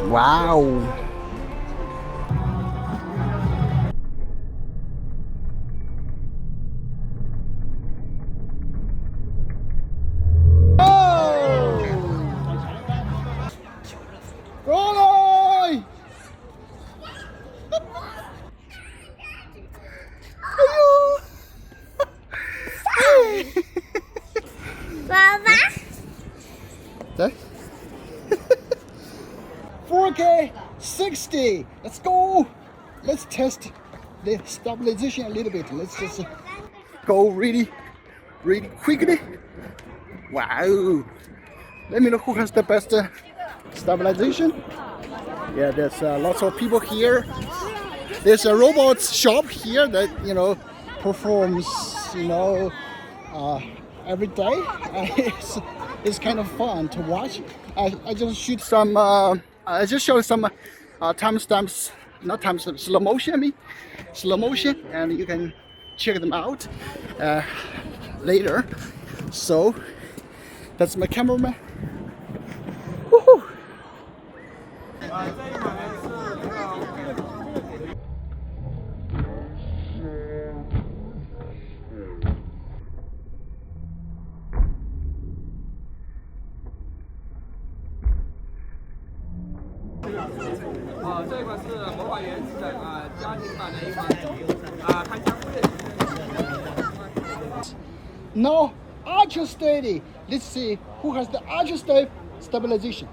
Wow. Rolly! Baba? 4K 60. Let's go. Let's test the stabilization a little bit. Let's just go really quickly. Wow. Let me know who has the best stabilization. Yeah, there's lots of people here. There's a robot shop here that performs every day. It's kind of fun to watch. I just shoot some. I just showed some timestamps, not timestamps, slow motion. I mean, slow motion, and you can check them out later. So that's my cameraman. Woohoo! No, Ultrasteady. Let's see who has the Ultrasteady stabilization.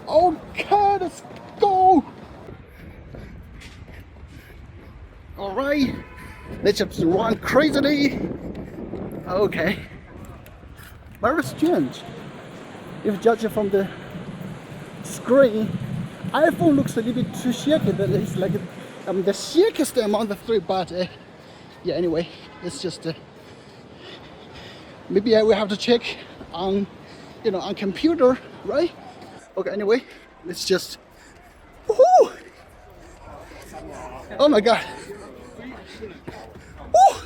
Okay, let's go. All right, let's just run crazily. Okay, very strange. If judging from the screen, iPhone looks a little bit too shaky. That is like the shakiest among the three. But yeah, anyway, it's just maybe I will have to check on on computer, right? Okay, anyway, let's just. Woohoo! Oh my god! Woo!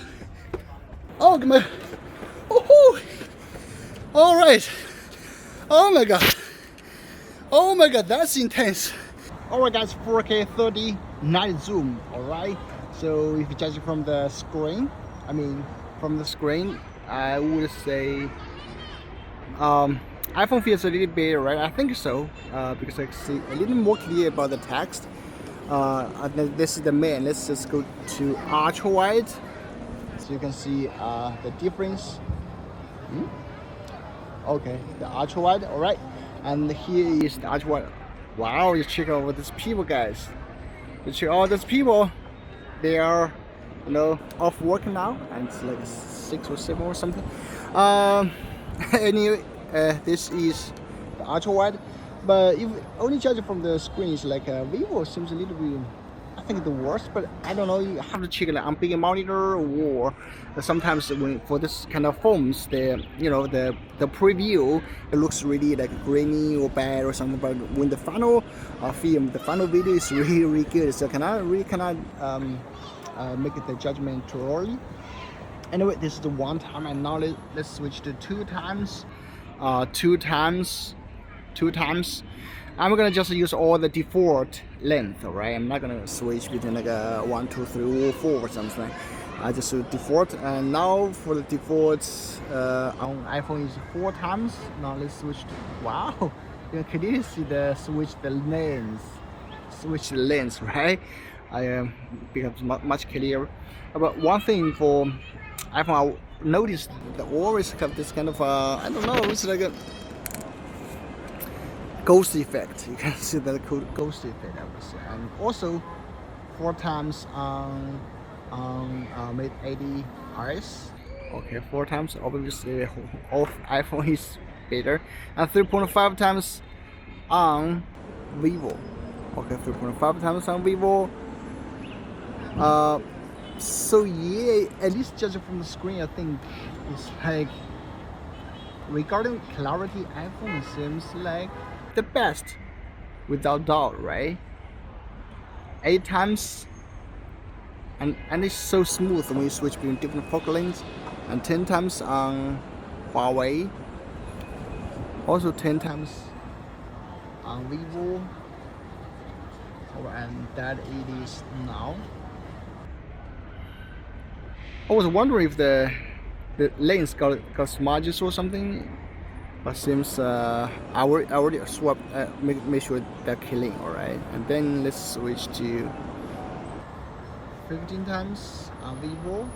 Oh my! Woohoo! All right! Oh my god! Oh my god, that's intense! Alright guys, 4K 30 night zoom. Alright, so if you judge it from the screen, I would say iPhone feels a little bit right. I think so because I see a little more clear about the text. This is the main. Let's just go to ultra wide, so you can see the difference. Okay, the ultra wide. All right, and here is the ultra wide. Wow, you check out these people, guys. You check all these people. They are, off work now, and it's like 6 or 7 or something. Anyway, this is the ultra wide, but if only judging from the screen, it's like Vivo seems a little bit, I think the worst. But I don't know. You have to check it on bigger monitor, or sometimes for this kind of phones, the preview, it looks really like grainy or bad or something. But when the final film, the final video is really good, so cannot make the judgment too early. Anyway, this is the 1 time, and now let's switch to 2 times. 2 times. I'm gonna just use all the default length, alright? I'm not gonna switch between like 1, 2, 3, or 4 or something. I just do default, and now for the default on iPhone is 4 times. Now let's switch to, wow, you can clearly see the lens, right? I becomes much clearer. But one thing for iPhone, I noticed they always have this kind of I don't know, it's like a ghost effect. You can see the ghost effect, I would say. And also 4 times on Mate 80RS. Okay, 4 times. Obviously, off iPhone is better. And 3.5 times on Vivo. Okay, 3.5 times on Vivo. So yeah, at least judging from the screen, I think it's like, regarding clarity, iPhone seems like the best, without doubt, right? 8 times, and it's so smooth when you switch between different focal lengths. And 10 times on Huawei. Also 10 times on Vivo. and that it is now. I was wondering if the lens got smudges or something, but seems I already swapped. Make sure they're clean. All right, and then let's switch to 15 times on vivo.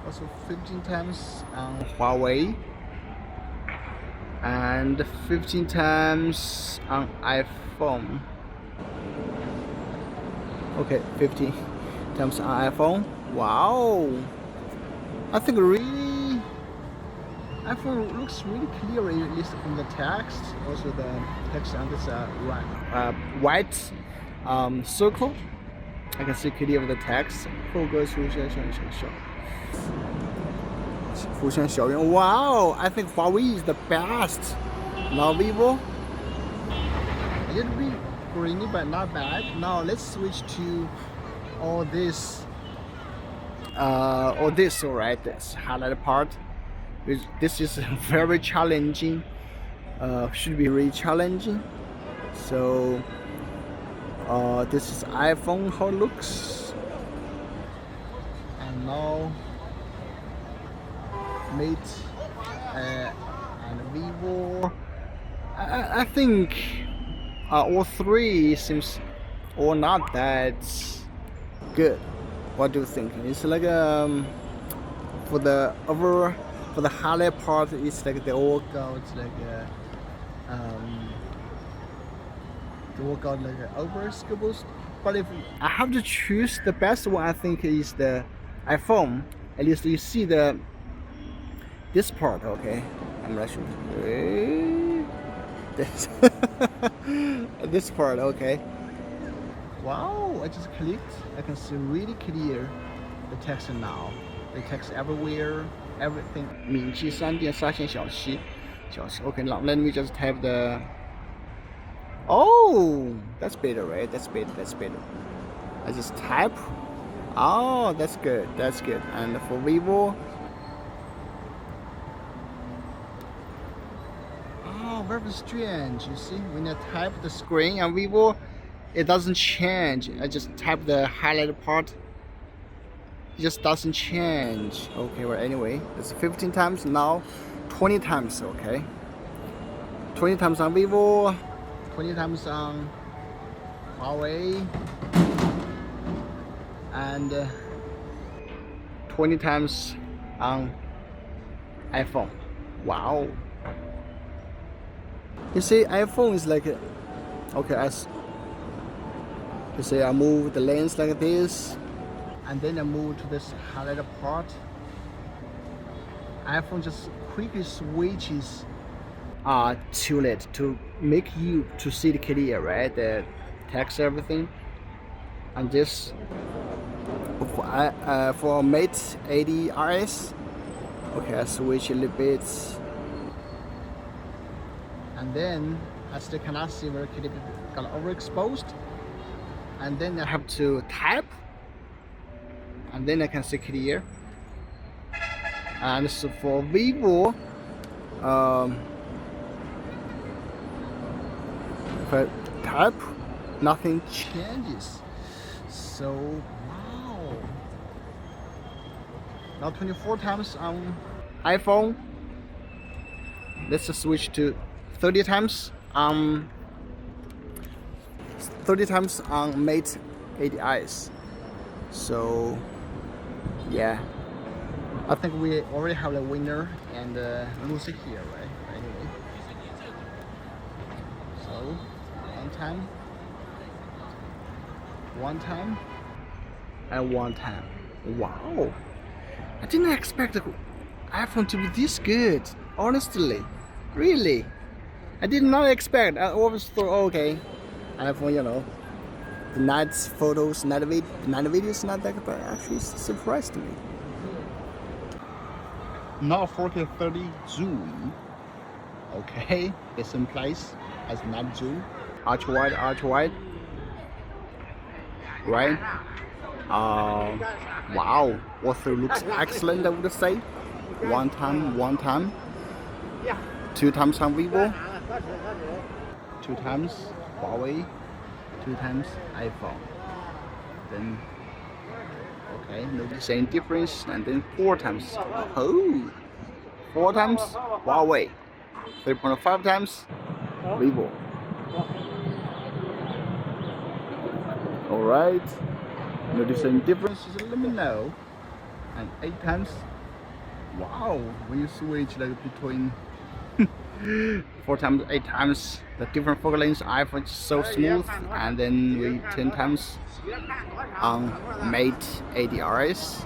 Also 15 times on Huawei, and 15 times on iPhone. Okay, 15 times on iPhone. Wow, I think really iPhone looks really clear, at least from the text. Also the text on this white circle, I can see clear the text. Wow, I think Huawei is the best. Now Vivo, a little bit grainy but not bad. Now let's switch to all this. Alright, this highlight part. This is very challenging. Should be really challenging. So this is iPhone, how it looks. And now Mate and vivo. I think all three seems or not that good. What do you think? It's like for the highlight part, it's like they all got like they all got like over scribbles. But if I have to choose, the best one I think is the iPhone. At least you see this part. Okay, I'm not sure. This part. Okay. Wow, I just clicked. I can see really clear the text now. The text everywhere, everything. 名气3.3线小溪. Okay, now let me just type the. Oh, that's better, right? That's better. I just type. Oh, that's good. And for vivo. Oh, very strange. You see, when I type the screen on vivo, it doesn't change. I just type the highlighted part. It just doesn't change. Okay, well anyway, it's 15 times now, 20 times. Okay, 20 times on vivo, 20 times on Huawei, and 20 times on iPhone. Wow. You see, iPhone is like okay, as you see, I move the lens like this, and then I move to this highlighted part. iPhone just quickly switches to it to make you to see the clear, right? The text, everything. And this for Mate 80 RS. Okay, I switch a little bit, and then I still cannot see very clearly, got overexposed. And then I have to type, and then I can see clear. And so for vivo, if I type, nothing changes. So wow. Now 24 times on iPhone. Let's just switch to 30 times 30 times on Mate 80s. So yeah, I think we already have a winner and loser here, right? Anyway, so one time, and one time. Wow, I didn't expect the iPhone to be this good. Honestly, really, I did not expect. I always thought, okay, iPhone, you know, the night photos, night videos, not that, but actually surprised me. Now 4K 30 zoom. Okay, the same place as night zoom. Ultra wide. Right? Wow, also looks excellent, I would say. One time. 2 times on vivo. 2 times. Huawei, 2 times iPhone. Then okay, no same difference, and then 4 times. Oh, 4 times Huawei, 3.5 times vivo. Alright, notice any differences, let me know. And 8 times, wow, when you switch like between 4 times, 8 times, the different focal lengths, iPhone is so smooth. And then we 10 times on Mate 80RS,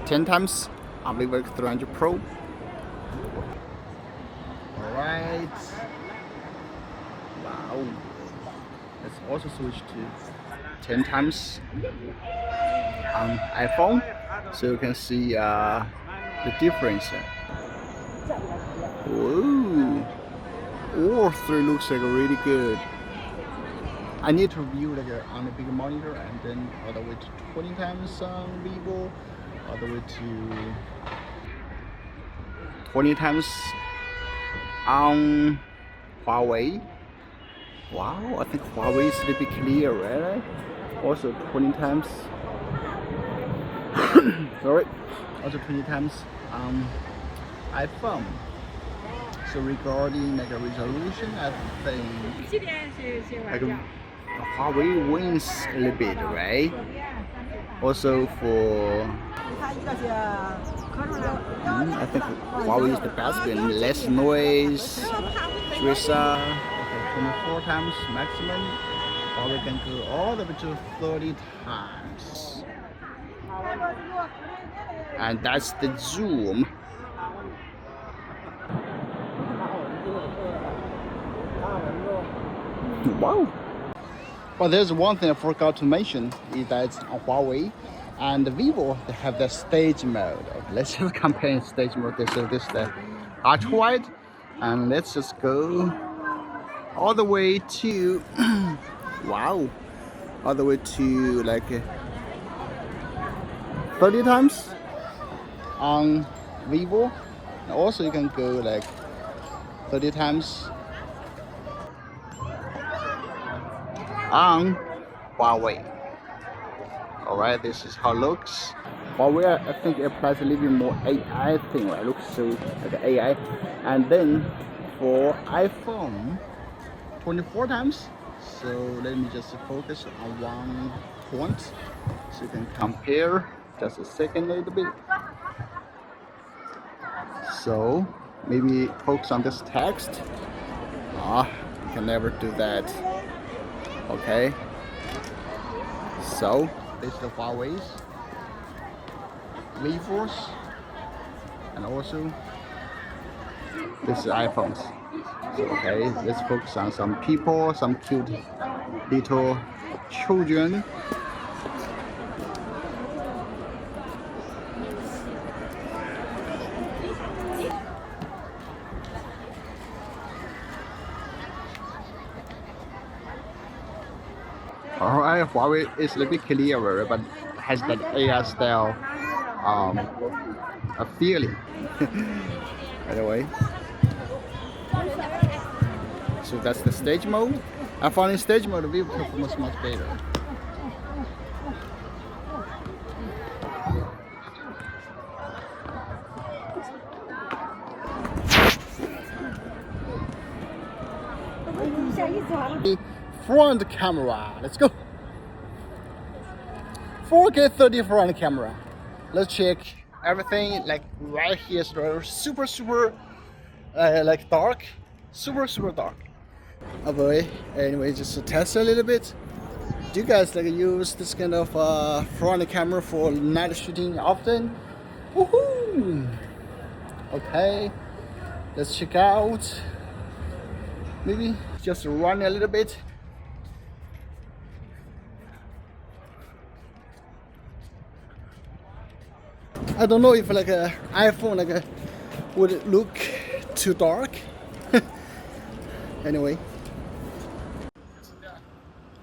10 times on vivo X300 Pro. Alright, wow. Let's also switch to 10 times on iPhone, so you can see the difference. Whoa, all 3 looks like really good. I need to view like on a bigger monitor, and then all the way to 20 times on vivo, all the way to 20 times on Huawei. Wow, I think Huawei is a little bit clear, right? Also 20 times. Sorry. Also 20 times iPhone. So regarding like a resolution, I think like Huawei wins a little bit, right? Also for I think Huawei is the best in less noise. 24 times maximum, or we can go all the way to 30 times. And that's the zoom. Wow. But there's one thing I forgot to mention, is that on Huawei and vivo, they have the stage mode. Okay, let's just compare stage mode. So this is the ultra wide, and let's just go all the way to wow, all the way to like 30 times on vivo. And also you can go like 30 times on Huawei. Alright, this is how it looks. Huawei, I think it applies a little bit more AI thing, right? It looks so like AI. And then for iPhone, 24 times. So let me just focus on one point so you can compare. Just a second, a little bit. So maybe focus on this text. You can never do that. Okay. So this is the Huawei's, vivo's, and also this is iPhones. So, okay, let's focus on some people, some cute little children. Alright, Huawei is a little bit clearer, but has that AI style a feeling. Anyway. So that's the stage mode. I found in stage mode the vivo performance much better. The front camera, let's go. 4K 30 front camera. Let's check everything. Like right here is super like dark, super dark. Boy. Anyway, just to test a little bit. Do you guys like use this kind of front camera for night shooting often? Woohoo! Okay, let's check out. Maybe just run a little bit. I don't know if like a iPhone would look too dark. Anyway.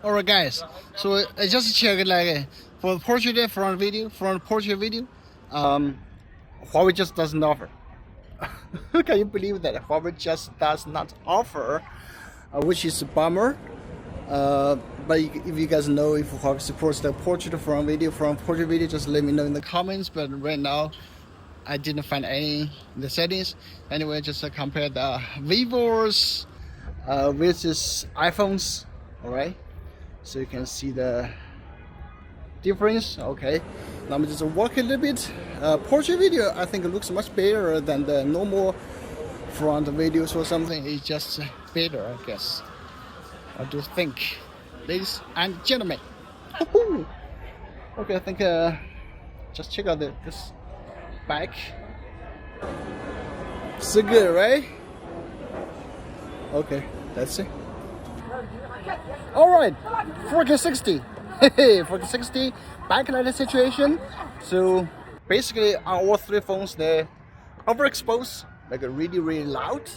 Alright guys, so I just checked like for portrait front portrait video, Huawei just doesn't offer. Can you believe that Huawei just does not offer which is a bummer. But if you guys know if Huawei supports the portrait video, just let me know in the comments. But right now, I didn't find any in the settings. Anyway, just compare the Vivos versus iPhones. All right, so you can see the difference. Okay, now I'm just walk a little bit. Portrait video, I think it looks much better than the normal front videos or something. It's just better, I guess. What do you think, ladies and gentlemen? Okay, I think just check out this back. So good, right? Okay, that's it. All right, 4K60. 4K60 backlight situation. So basically, on all three phones, they're overexposed, like really loud.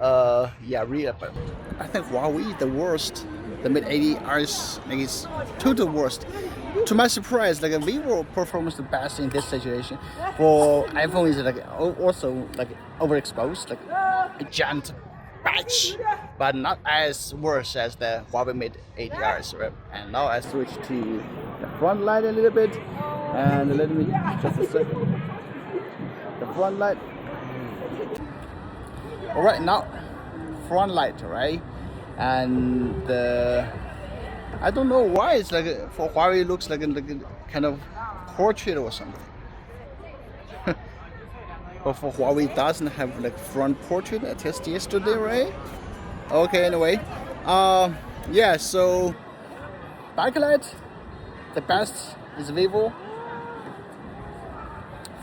Yeah, really. But I think Huawei the worst. The Mate 80R is total worst. To my surprise, like a Vivo performs the best in this situation. For iPhone is like also like overexposed, like a giant batch, but not as worse as the Huawei Mate 80Rs, right? And now I switch to the front light a little bit, and let me just a second. The front light. All right, now front light, right? And I don't know why it's like for Huawei it looks like a kind of portrait or something. But for Huawei it doesn't have like front portrait. I tested yesterday, right? Okay, anyway, yeah. So backlight, the best is Vivo.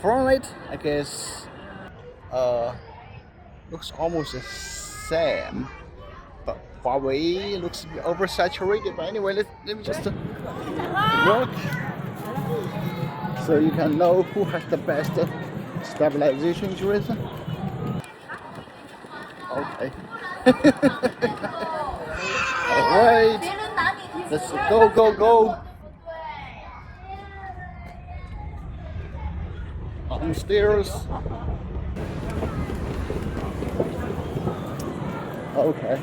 Front light, I guess, looks almost the same. But Huawei looks a bit oversaturated. But anyway, let me just look so you can know who has the best stabilization duration. Okay. Alright. Let's go. Upstairs. Okay.